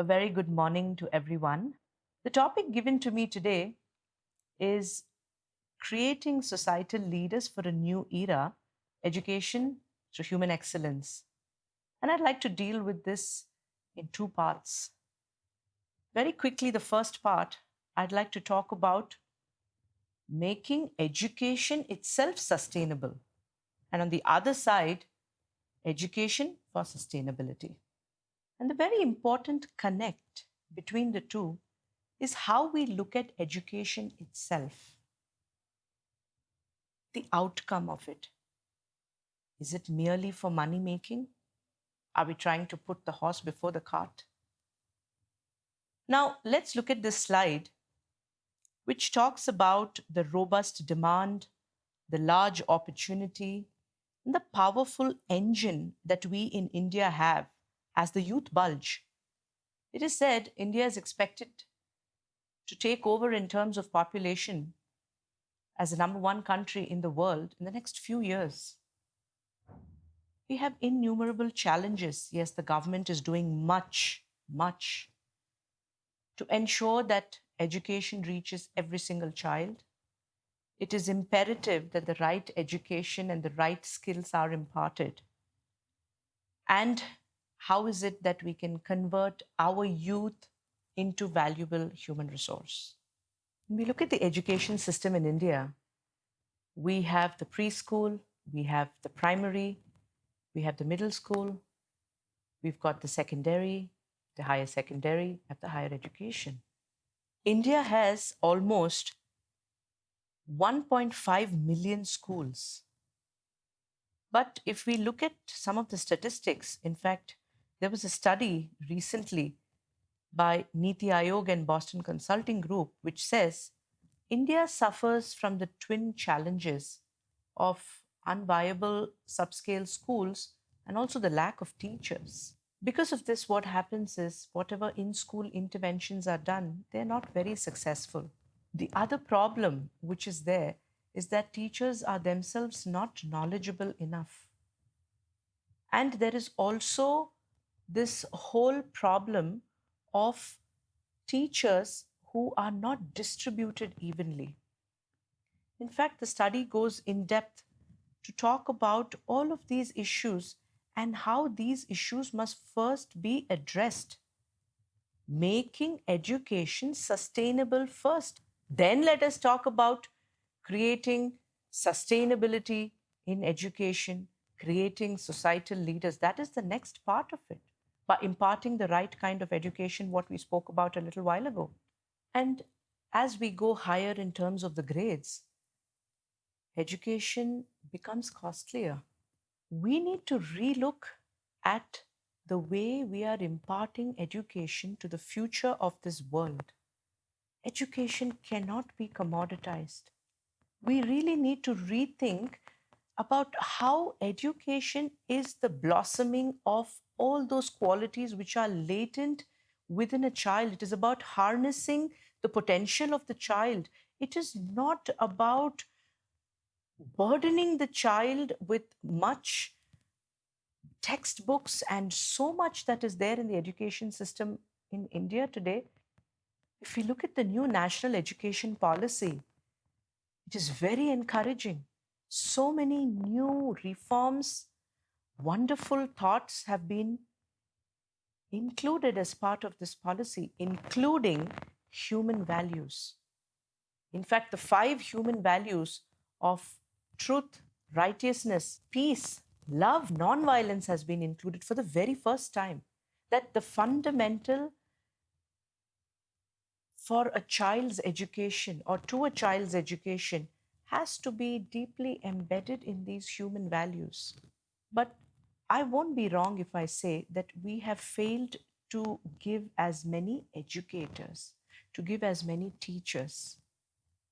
A very good morning to everyone. The topic given to me today is creating societal leaders for a new era, education through human excellence. And I'd like to deal with this in two parts. Very quickly, the first part, I'd like to talk about making education itself sustainable. And on the other side, education for sustainability. And the very important connect between the two is how we look at education itself, the outcome of it. Is it merely for money making? Are we trying to put the horse before the cart? Now, let's look at this slide, which talks about the robust demand, the large opportunity, and the powerful engine that we in India have as the youth bulge. It is said India is expected to take over in terms of population as the number one country in the world in the next few years. We have innumerable challenges. Yes, the government is doing much to ensure that education reaches every single child. It is imperative that the right education and the right skills are imparted. And how is it that we can convert our youth into valuable human resource? When we look at the education system in India, we have the preschool, we have the primary, we have the middle school, we've got the secondary, the higher secondary, and the higher education. India has almost 1.5 million schools. But if we look at some of the statistics, in fact, there was a study recently by Niti Aayog and Boston Consulting Group, which says India suffers from the twin challenges of unviable subscale schools and also the lack of teachers. Because of this, what happens is whatever in school interventions are done, they're not very successful. The other problem which is there is that teachers are themselves not knowledgeable enough. And there is also this whole problem of teachers who are not distributed evenly. In fact, the study goes in depth to talk about all of these issues and how these issues must first be addressed. Making education sustainable first. Then let us talk about creating sustainability in education, creating societal leaders. That is the next part of it, by imparting the right kind of education, what we spoke about a little while ago. And as we go higher in terms of the grades, education becomes costlier. We need to relook at the way we are imparting education to the future of this world. Education cannot be commoditized. We really need to rethink about how education is the blossoming of all those qualities which are latent within a child. It is about harnessing the potential of the child. It is not about burdening the child with much textbooks and so much that is there in the education system in India today. If we look at the new national education policy, it is very encouraging. So many new reforms, wonderful thoughts have been included as part of this policy, including human values. In fact, the five human values of truth, righteousness, peace, love, non-violence has been included for the very first time. That the fundamental for a child's education or to a child's education has to be deeply embedded in these human values. But I won't be wrong if I say that we have failed to give as many educators, to give as many teachers.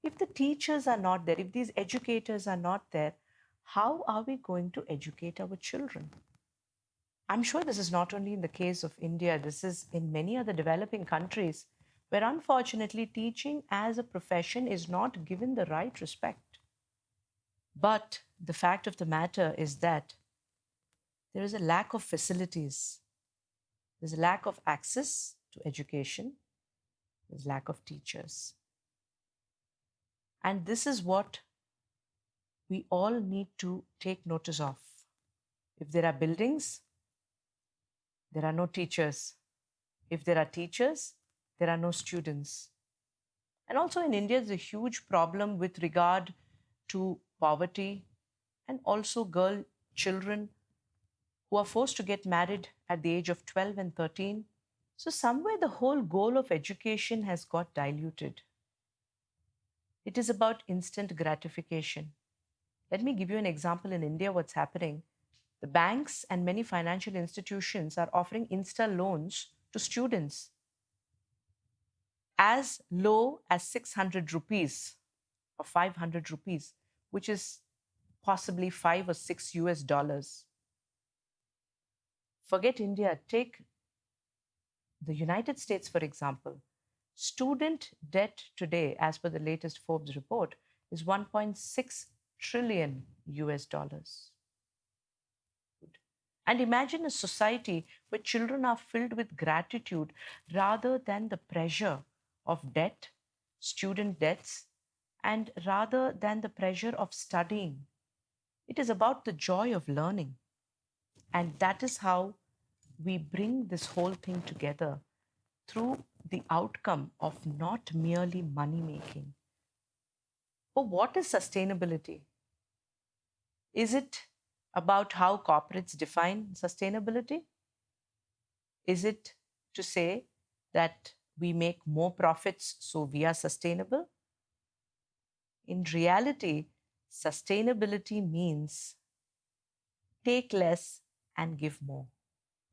If the teachers are not there, if these educators are not there, how are we going to educate our children? I'm sure this is not only in the case of India, this is in many other developing countries where unfortunately teaching as a profession is not given the right respect. But the fact of the matter is that there is a lack of facilities, there's a lack of access to education is lack of teachers. And this is what we all need to take notice of. If there are buildings, there are no teachers. If there are teachers, there are no students. And also in India, there's a huge problem with regard to poverty and also girl children who are forced to get married at the age of 12 and 13. So, somewhere the whole goal of education has got diluted. It is about instant gratification. Let me give you an example in India what's happening. The banks and many financial institutions are offering Insta loans to students as low as 600 rupees or 500 rupees, which is possibly 5 or 6 US dollars. Forget India, take the United States, for example. Student debt today, as per the latest Forbes report, is 1.6 trillion US dollars. And imagine a society where children are filled with gratitude rather than the pressure of debt, student debts, and rather than the pressure of studying. It is about the joy of learning. And that is how we bring this whole thing together through the outcome of not merely money making. But what is sustainability? Is it about how corporates define sustainability? Is it to say that we make more profits so we are sustainable? In reality, sustainability means take less and give more.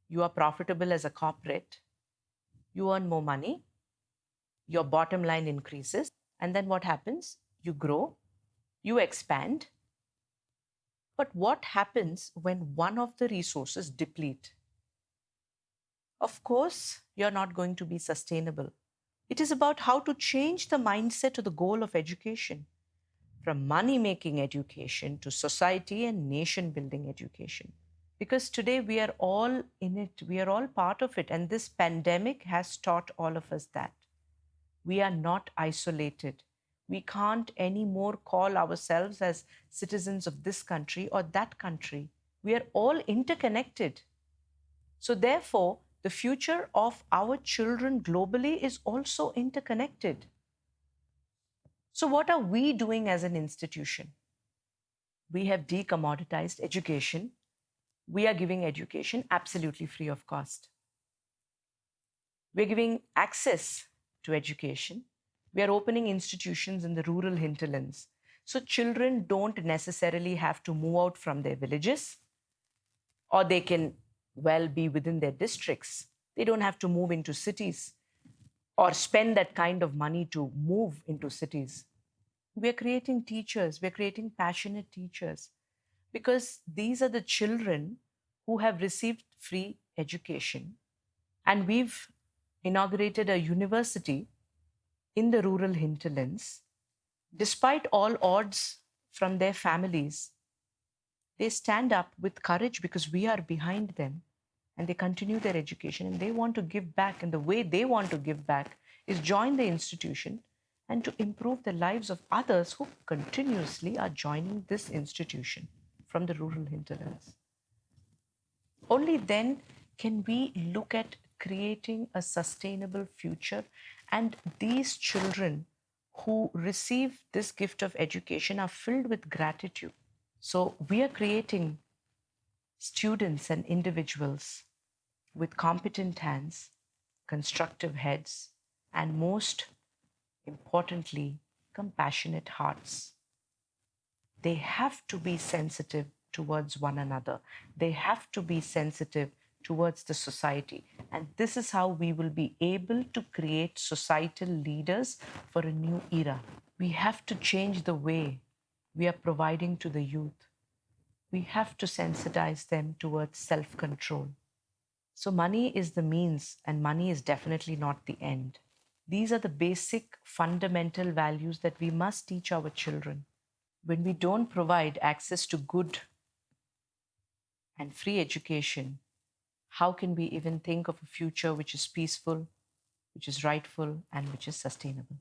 You are profitable as a corporate, you earn more money, your bottom line increases, and then what happens? You grow, you expand. But what happens when one of the resources deplete? Of course, you're not going to be sustainable. It is about how to change the mindset to the goal of education, from money making education to society and nation building education. Because today we are all in it, we are all part of it, and this pandemic has taught all of us that. We are not isolated. We can't anymore call ourselves as citizens of this country or that country. We are all interconnected. So, therefore, the future of our children globally is also interconnected. So, what are we doing as an institution? We have decommoditized education. We are giving education absolutely free of cost. We're giving access to education. We are opening institutions in the rural hinterlands. So children don't necessarily have to move out from their villages, or they can well be within their districts. They don't have to move into cities or spend that kind of money to move into cities. We're creating teachers, we're creating passionate teachers because these are the children who have received free education. And we've inaugurated a university in the rural hinterlands. Despite all odds from their families, they stand up with courage because we are behind them and they continue their education and they want to give back. And the way they want to give back is join the institution and to improve the lives of others who continuously are joining this institution from the rural hinterlands. Only then can we look at creating a sustainable future. And these children who receive this gift of education are filled with gratitude. So we are creating students and individuals with competent hands, constructive heads, and most importantly, compassionate hearts. They have to be sensitive towards one another. They have to be sensitive towards the society. And this is how we will be able to create societal leaders for a new era. We have to change the way we are providing to the youth. We have to sensitize them towards self control. So, money is the means, and money is definitely not the end. These are the basic fundamental values that we must teach our children. When we don't provide access to good and free education, how can we even think of a future which is peaceful, which is rightful, and which is sustainable.